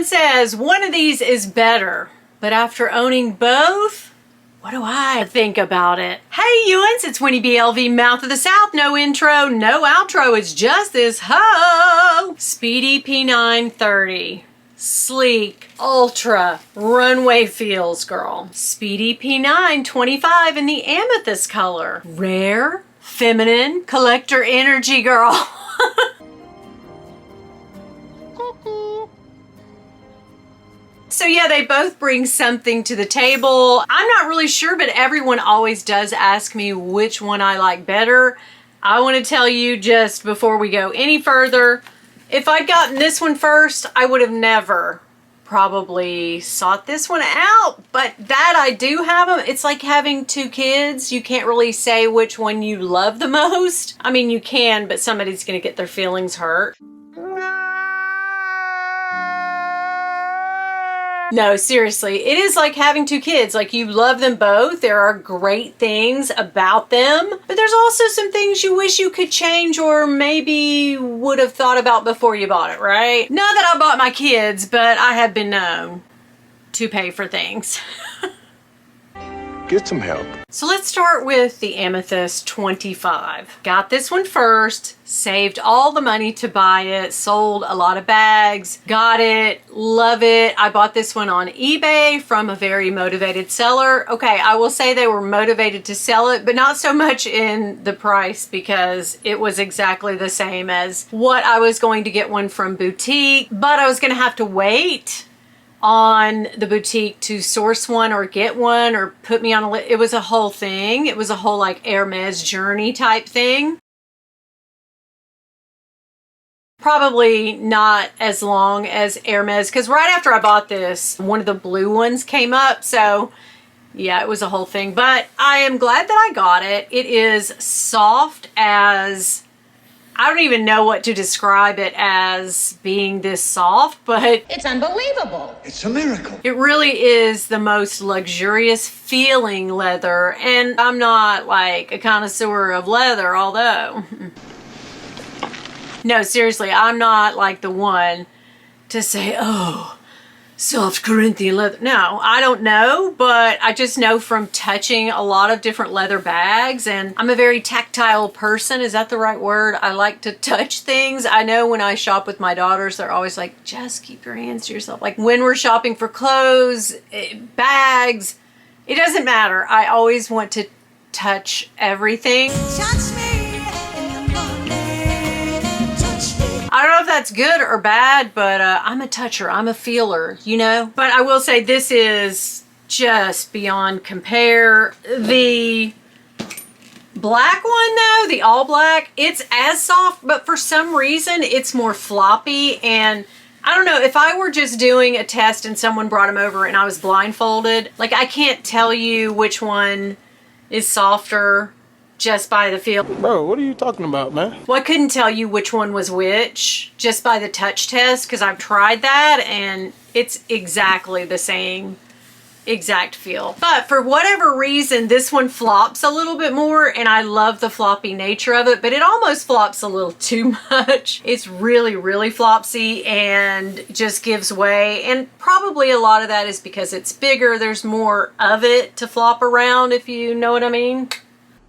Someone says one of these is better, but after owning both, what do I think about it? Hey Ewans, it's Winnie BLV, Mouth of the South. No intro, no outro. It's just this ho! Speedy P9 30. Sleek, ultra, runway feels, girl. Speedy P9 25 in the amethyst color. Rare, feminine, collector energy, girl. So yeah, they both bring something to the table. I'm not really sure, but everyone always does ask me which one I like better. I want to tell you just before we go any further, if I'd gotten this one first, I would have never probably sought this one out, but that I do have them. It's like having two kids. You can't really say which one you love the most. I mean, you can, but somebody's going to get their feelings hurt. No, seriously, it is like having two kids. Like, you love them both. There are great things about them, but there's also some things you wish you could change or maybe would have thought about before you bought it, right? Not that I bought my kids, but I have been known to pay for things. Get some help. So let's start with the Amethyst 25. Got this one first, saved all the money to buy it, sold a lot of bags, got it, love it. I bought this one on eBay from a very motivated seller. Okay, I will say they were motivated to sell it, but not so much in the price because it was exactly the same as what I was going to get one from boutique, but I was going to have to wait on the boutique to source one or get one or put me on a list. It was a whole thing. It was a whole like Hermes journey type thing. Probably not as long as Hermes, because right after I bought this, one of the blue ones came up. So yeah, it was a whole thing, but I am glad that I got it. It is soft as, I don't even know what to describe it as being this soft, but it's unbelievable. It's a miracle. It really is the most luxurious feeling leather, and I'm not like a connoisseur of leather, although no, seriously, I'm not like the one to say, oh, soft Corinthian leather. No, I don't know, but I just know from touching a lot of different leather bags, and I'm a very tactile person. Is that the right word? I like to touch things. I know when I shop with my daughters, they're always like, just keep your hands to yourself. Like when we're shopping for clothes, bags, it doesn't matter. I always want to touch everything. Touch me. I don't know if that's good or bad, but I'm a toucher. I'm a feeler, you know? But I will say this is just beyond compare. The black one though, the all black, it's as soft, but for some reason it's more floppy. And I don't know, if I were just doing a test and someone brought them over and I was blindfolded, like I can't tell you which one is softer just by the feel. Bro, what are you talking about, man? Well, I couldn't tell you which one was which just by the touch test because I've tried that and it's exactly the same exact feel. But for whatever reason, this one flops a little bit more, and I love the floppy nature of it, but it almost flops a little too much. It's really, really flopsy and just gives way. And probably a lot of that is because it's bigger. There's more of it to flop around, if you know what I mean.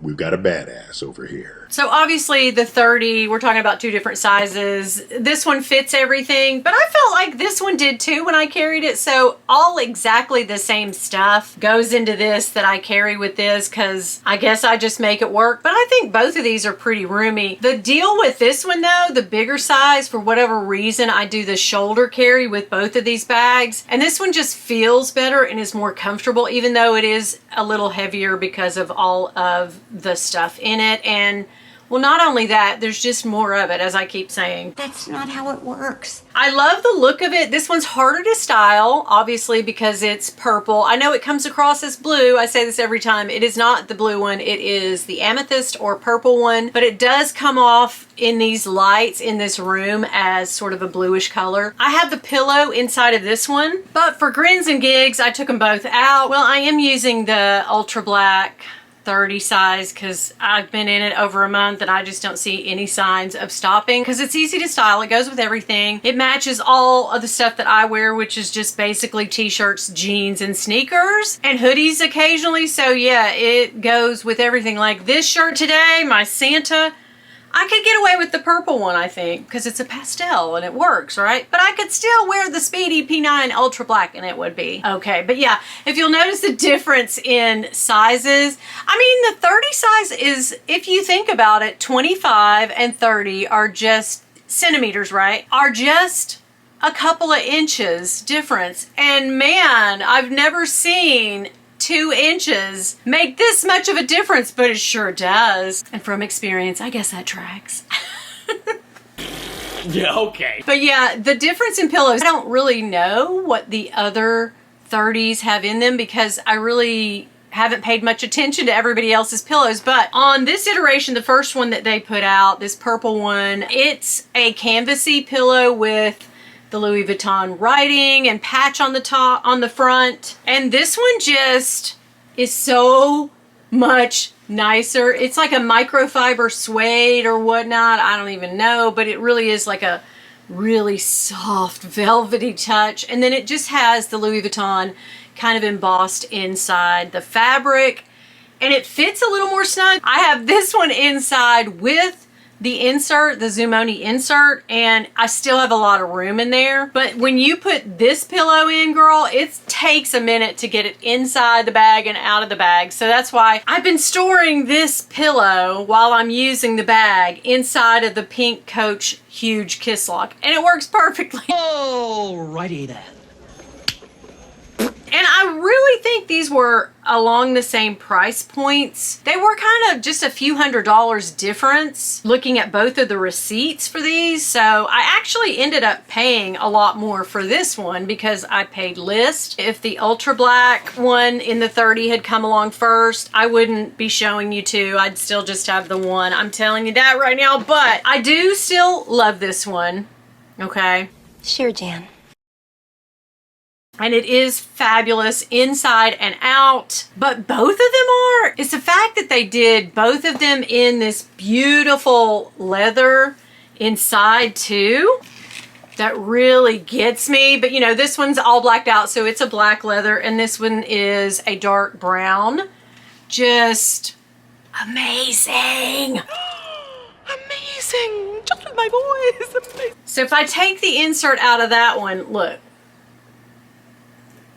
We've got a badass over here. So obviously the 30, we're talking about two different sizes. This one fits everything, but I felt like this one did too when I carried it. So all exactly the same stuff goes into this that I carry with this because I guess I just make it work. But I think both of these are pretty roomy. The deal with this one though, the bigger size, for whatever reason, I do the shoulder carry with both of these bags. And this one just feels better and is more comfortable, even though it is a little heavier because of all of the stuff in it. And well, not only that, there's just more of it, as I keep saying. That's not how it works. I love the look of it. This one's harder to style, obviously, because it's purple. I know it comes across as blue. I say this every time. It is not the blue one. It is the amethyst or purple one, but it does come off in these lights in this room as sort of a bluish color. I have the pillow inside of this one, but for grins and gigs, I took them both out. Well, I am using the ultra black 30 size because I've been in it over a month and I just don't see any signs of stopping because it's easy to style. It goes with everything. It matches all of the stuff that I wear, which is just basically t-shirts, jeans, and sneakers, and hoodies occasionally. So yeah, it goes with everything. Like this shirt today, my Santa, I could get away with the purple one, I think, because it's a pastel and it works, right? But I could still wear the Speedy P9 Ultra Black and it would be okay. But yeah, if you'll notice the difference in sizes, I mean, the 30 size is, if you think about it, 25 and 30 are just centimeters, right? Are just a couple of inches difference. And man, I've never seen 2 inches make this much of a difference, but it sure does. And from experience, I guess that tracks. Yeah, okay. But yeah, the difference in pillows, I don't really know what the other 30s have in them because I really haven't paid much attention to everybody else's pillows. But on this iteration, the first one that they put out, this purple one, it's a canvasy pillow with the Louis Vuitton writing and patch on the top, on the front. And this one just is so much nicer. It's like a microfiber suede or whatnot. I don't even know, but it really is like a really soft velvety touch. And then it just has the Louis Vuitton kind of embossed inside the fabric, and it fits a little more snug. I have this one inside with the insert, the Zoomoni insert, and I still have a lot of room in there. But when you put this pillow in, girl, it takes a minute to get it inside the bag and out of the bag. So that's why I've been storing this pillow while I'm using the bag inside of the pink Coach huge kiss lock, and it works perfectly. Alrighty then. And I really think these were along the same price points. They were kind of just a few $100s difference looking at both of the receipts for these. So I actually ended up paying a lot more for this one because I paid list. If the ultra black one in the 30 had come along first, I wouldn't be showing you two. I'd still just have the one. I'm telling you that right now, but I do still love this one. Okay. Sure, Jan. And it is fabulous inside and out, but both of them are. It's the fact that they did both of them in this beautiful leather inside too that really gets me. But you know, this one's all blacked out, so it's a black leather, and this one is a dark brown. Just amazing. Amazing, just with my voice. Amazing. So if I take the insert out of that one, look,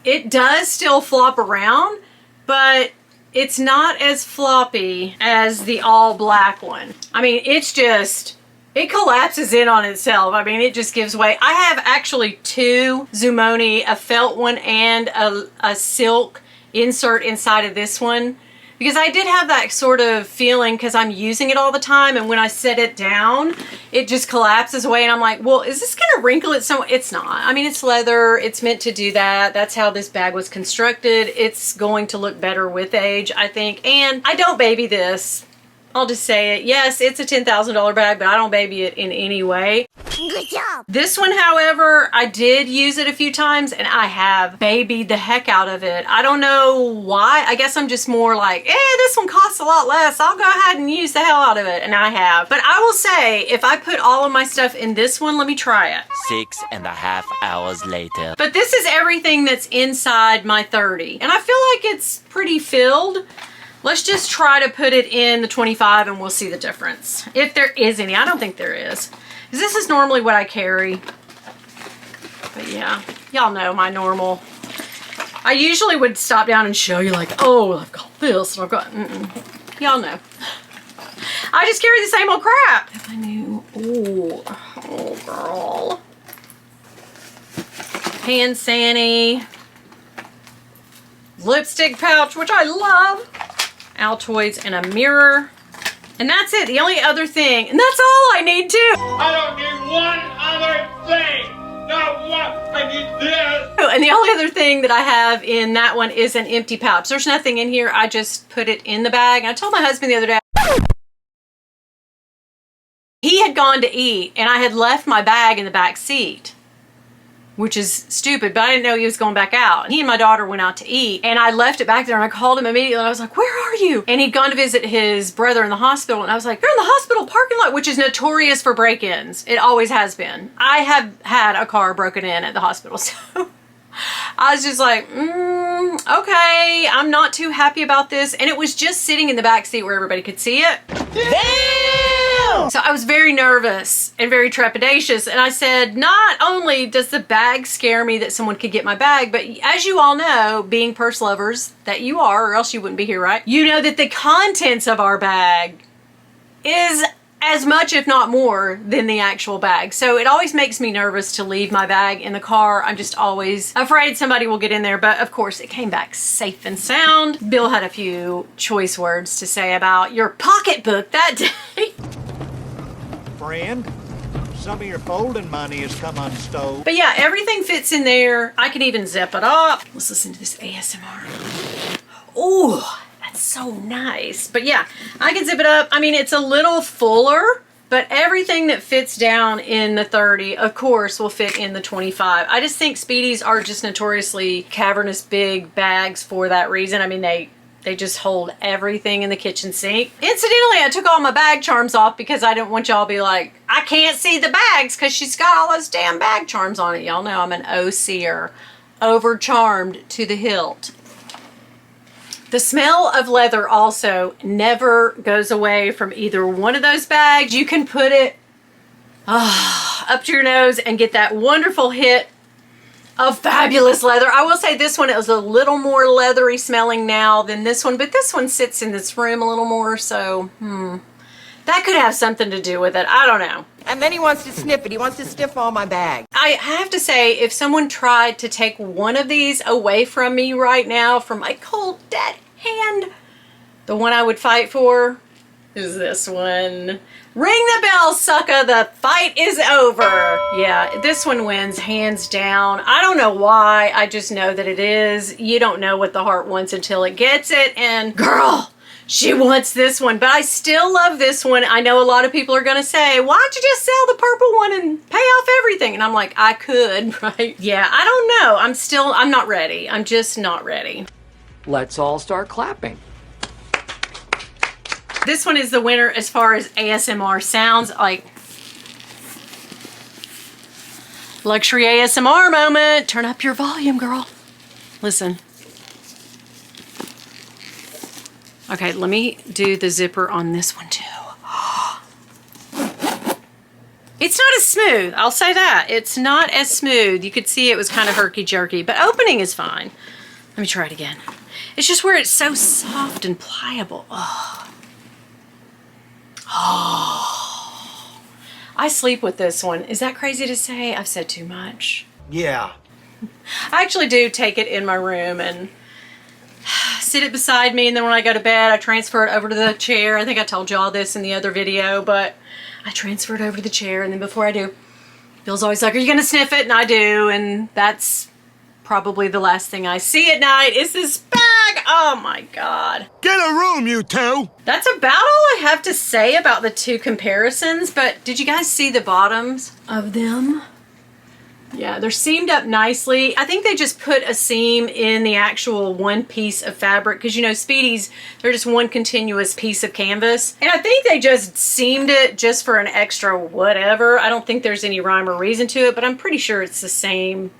it does still flop around, but it's not as floppy as the all black one. I mean, it's just, it collapses in on itself. I mean, it just gives way. I have actually two Zoomoni, a felt one and a silk insert inside of this one, because I did have that sort of feeling because I'm using it all the time, and when I set it down, it just collapses away, and I'm like, well, is this gonna wrinkle it? So it's not. I mean, it's leather, it's meant to do that. That's how this bag was constructed. It's going to look better with age, I think, and I don't baby this. I'll just say it. Yes, it's a $10,000 bag, but I don't baby it in any way. Good job. This one, however, I did use it a few times and I have babied the heck out of it. I don't know why. I guess I'm just more like, this one costs a lot less. I'll go ahead and use the hell out of it. And I have. But I will say, if I put all of my stuff in this one, let me try it. 6.5 hours later. But this is everything that's inside my 30. And I feel like it's pretty filled. Let's just try to put it in the 25 and we'll see the difference. If there is any. I don't think there is. Because this is normally what I carry. But yeah, y'all know my normal. I usually would stop down and show you like, oh, I've got this and I've got, Y'all know. I just carry the same old crap. If I knew, oh girl. Hand Sani. Lipstick pouch, which I love. Altoids and a mirror. And that's it. The only other thing, and that's all I need too. I don't need one other thing. Not one. I need this. And the only other thing that I have in that one is an empty pouch. There's nothing in here. I just put it in the bag. And I told my husband the other day, he had gone to eat and I had left my bag in the back seat. which is stupid, but I didn't know he was going back out. He and my daughter went out to eat, and I left it back there, and I called him immediately, and I was like, where are you? And he'd gone to visit his brother in the hospital, and I was like, you're in the hospital parking lot, which is notorious for break-ins. It always has been. I have had a car broken in at the hospital, so I was just like, okay, I'm not too happy about this. And it was just sitting in the back seat where everybody could see it. Damn! So I was very nervous and very trepidatious. And I said, not only does the bag scare me that someone could get my bag, but as you all know, being purse lovers that you are, or else you wouldn't be here, right? You know that the contents of our bag is as much, if not more, than the actual bag. So it always makes me nervous to leave my bag in the car. I'm just always afraid somebody will get in there. But of course, it came back safe and sound. Bill had a few choice words to say about your pocketbook that day. Friend, some of your folding money has come unstowed. But yeah, everything fits in there. I can even zip it up. Let's listen to this ASMR. Ooh. So nice. But yeah, I can zip it up. I mean, it's a little fuller, but everything that fits down in the 30, of course, will fit in the 25. I just think Speedies are just notoriously cavernous big bags for that reason. I mean, they just hold everything in the kitchen sink. Incidentally, I took all my bag charms off because I didn't want y'all to be like, I can't see the bags because she's got all those damn bag charms on it. Y'all know I'm an OC'er. Over charmed to the hilt. The smell of leather also never goes away from either one of those bags. You can put it up to your nose and get that wonderful hit of fabulous leather. I will say this one is a little more leathery smelling now than this one, but this one sits in this room a little more, so that could have something to do with it. I don't know. And then he wants to sniff it. He wants to sniff all my bags. I have to say, if someone tried to take one of these away from me right now, from my cold, dead hand, the one I would fight for is this one. Ring the bell, sucker. The fight is over. Yeah, this one wins hands down. I don't know why. I just know that it is. You don't know what the heart wants until it gets it. And girl, she wants this one, but I still love this one. I know a lot of people are going to say, why don't you just sell the purple one and pay off everything? And I'm like, I could, right? Yeah, I don't know. I'm not ready. I'm just not ready. Let's all start clapping. This one is the winner as far as ASMR sounds. Like, luxury ASMR moment. Turn up your volume, girl. Listen. Okay, let me do the zipper on this one too. It's not as smooth, I'll say that. It's not as smooth. You could see it was kind of herky-jerky, but opening is fine. Let me try it again. It's just where it's so soft and pliable. Oh. Oh. I sleep with this one. Is that crazy to say? I've said too much. Yeah. I actually do take it in my room and sit it beside me, and then when I go to bed, I transfer it over to the chair. I think I told y'all this in the other video, but I transfer it over to the chair, and then before I do, Bill's always like, are you going to sniff it? And I do, and that's probably the last thing I see at night is this bag. Oh my God. Get a room, you two. That's about all I have to say about the two comparisons, but did you guys see the bottoms of them? Yeah, they're seamed up nicely. I think they just put a seam in the actual one piece of fabric because, you know, Speedies, they're just one continuous piece of canvas. And I think they just seamed it just for an extra whatever. I don't think there's any rhyme or reason to it, but I'm pretty sure it's the same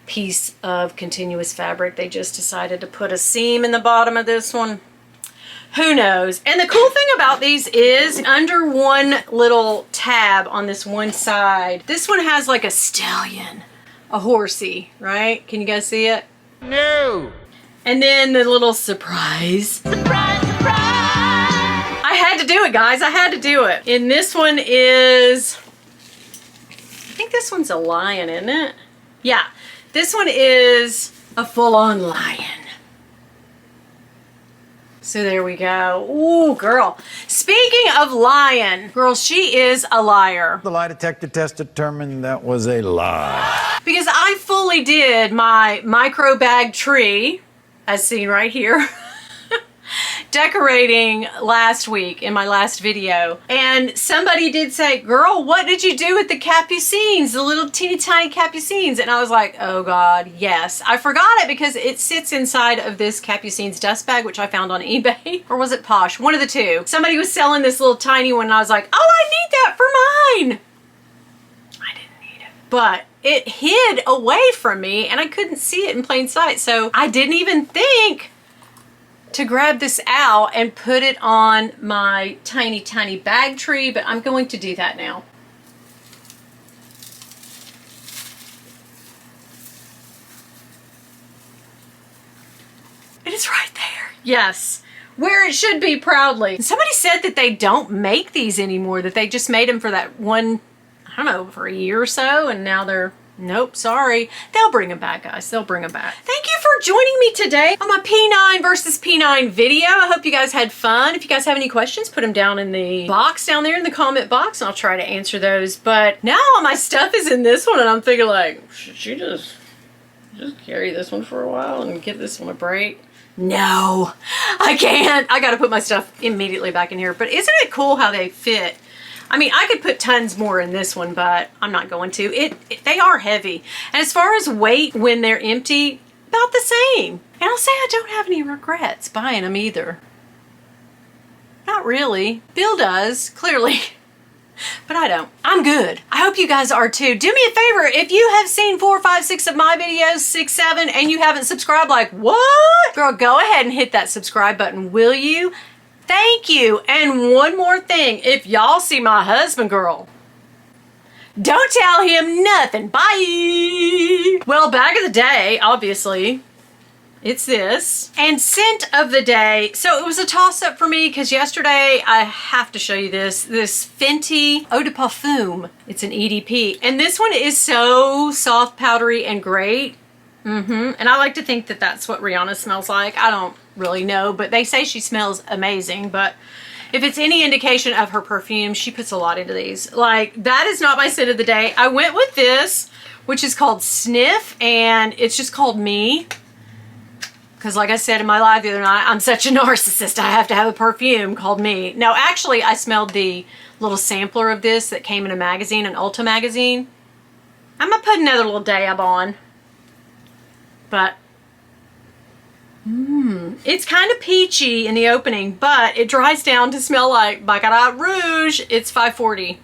piece of continuous fabric. They just decided to put a seam in the bottom of this one. Who knows? And the cool thing about these is under one little tab on this one side, this one has like a stallion, a horsey, right? Can you guys see it? No. And then the little surprise. Surprise, surprise! I had to do it, guys. I had to do it. And this one is, I think this one's a lion, isn't it? Yeah. This one is a full-on lion. So there we go. Ooh, girl. Speaking of lion, girl, she is a liar. The lie detector test determined that was a lie. Because I fully did my micro bag tree, as seen right here. decorating last week in my last video, and somebody did say, girl, what did you do with the capucines, the little teeny tiny capucines? And I was like, oh God, yes. I forgot it because it sits inside of this capucines dust bag, which I found on eBay. Or was it Posh? One of the two. Somebody was selling this little tiny one and I was like, oh, I need that for mine. I didn't need it. But it hid away from me and I couldn't see it in plain sight. So I didn't even think to grab this out and put it on my tiny, tiny bag tree, but I'm going to do that now. It is right there. Yes. Where it should be proudly. And somebody said that they don't make these anymore, that they just made them for that one, I don't know, for a year or so, and now they're, nope, sorry. They'll bring them back, guys. They'll bring them back. Thank you for joining me today on my P9 versus P9 video. I hope you guys had fun. If you guys have any questions, put them down in the box down there in the comment box, and I'll try to answer those. But now all my stuff is in this one, and I'm thinking like, should she just carry this one for a while and give this one a break? No, I can't. I got to put my stuff immediately back in here. But isn't it cool how they fit? I mean, I could put tons more in this one, but I'm not going to. They are heavy. And as far as weight when they're empty, about the same. And I'll say I don't have any regrets buying them either. Not really. Bill does, clearly. But I don't. I'm good. I hope you guys are too. Do me a favor, if you have seen 4, 5, 6 of my videos, 6, 7, and you haven't subscribed, like, what? Girl, go ahead and hit that subscribe button, will you? Thank you. And one more thing, if y'all see my husband, girl, don't tell him nothing. Bye. Well, bag of the day, obviously. It's this. And scent of the day. So it was a toss-up for me because yesterday, I have to show you this Fenty Eau de Parfum. It's an EDP. And this one is so soft, powdery, and great. And I like to think that that's what Rihanna smells like. I don't really know, but they say she smells amazing. But if it's any indication of her perfume, she puts a lot into these. Like, that is not my scent of the day. I went with this, which is called Sniff, and it's just called Me. Because like I said in my live the other night, I'm such a narcissist. I have to have a perfume called Me. No, actually, I smelled the little sampler of this that came in a magazine, an Ulta magazine. I'm going to put another little dab on. But, it's kind of peachy in the opening, but it dries down to smell like Baccarat Rouge. It's $5.40.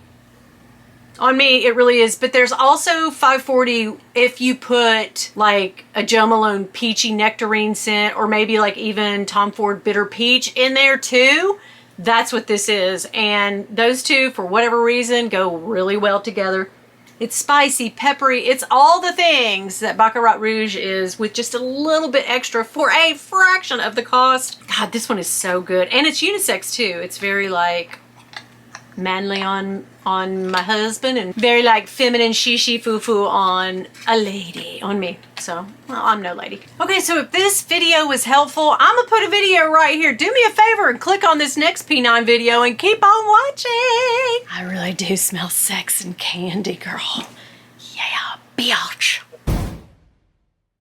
On me, it really is. But there's also $5.40 if you put like a Jo Malone peachy nectarine scent, or maybe like even Tom Ford bitter peach in there too. That's what this is. And those two, for whatever reason, go really well together. It's spicy, peppery. It's all the things that Baccarat Rouge is, with just a little bit extra for a fraction of the cost. God, this one is so good. And it's unisex too. It's very like manly on my husband, and very like feminine shishi foo-foo on a lady, on me. So, well, I'm no lady. Okay, so if this video was helpful, I'm gonna put a video right here. Do me a favor and click on this next P9 video and keep on watching. I really do smell sex and candy, girl. Yeah, biatch.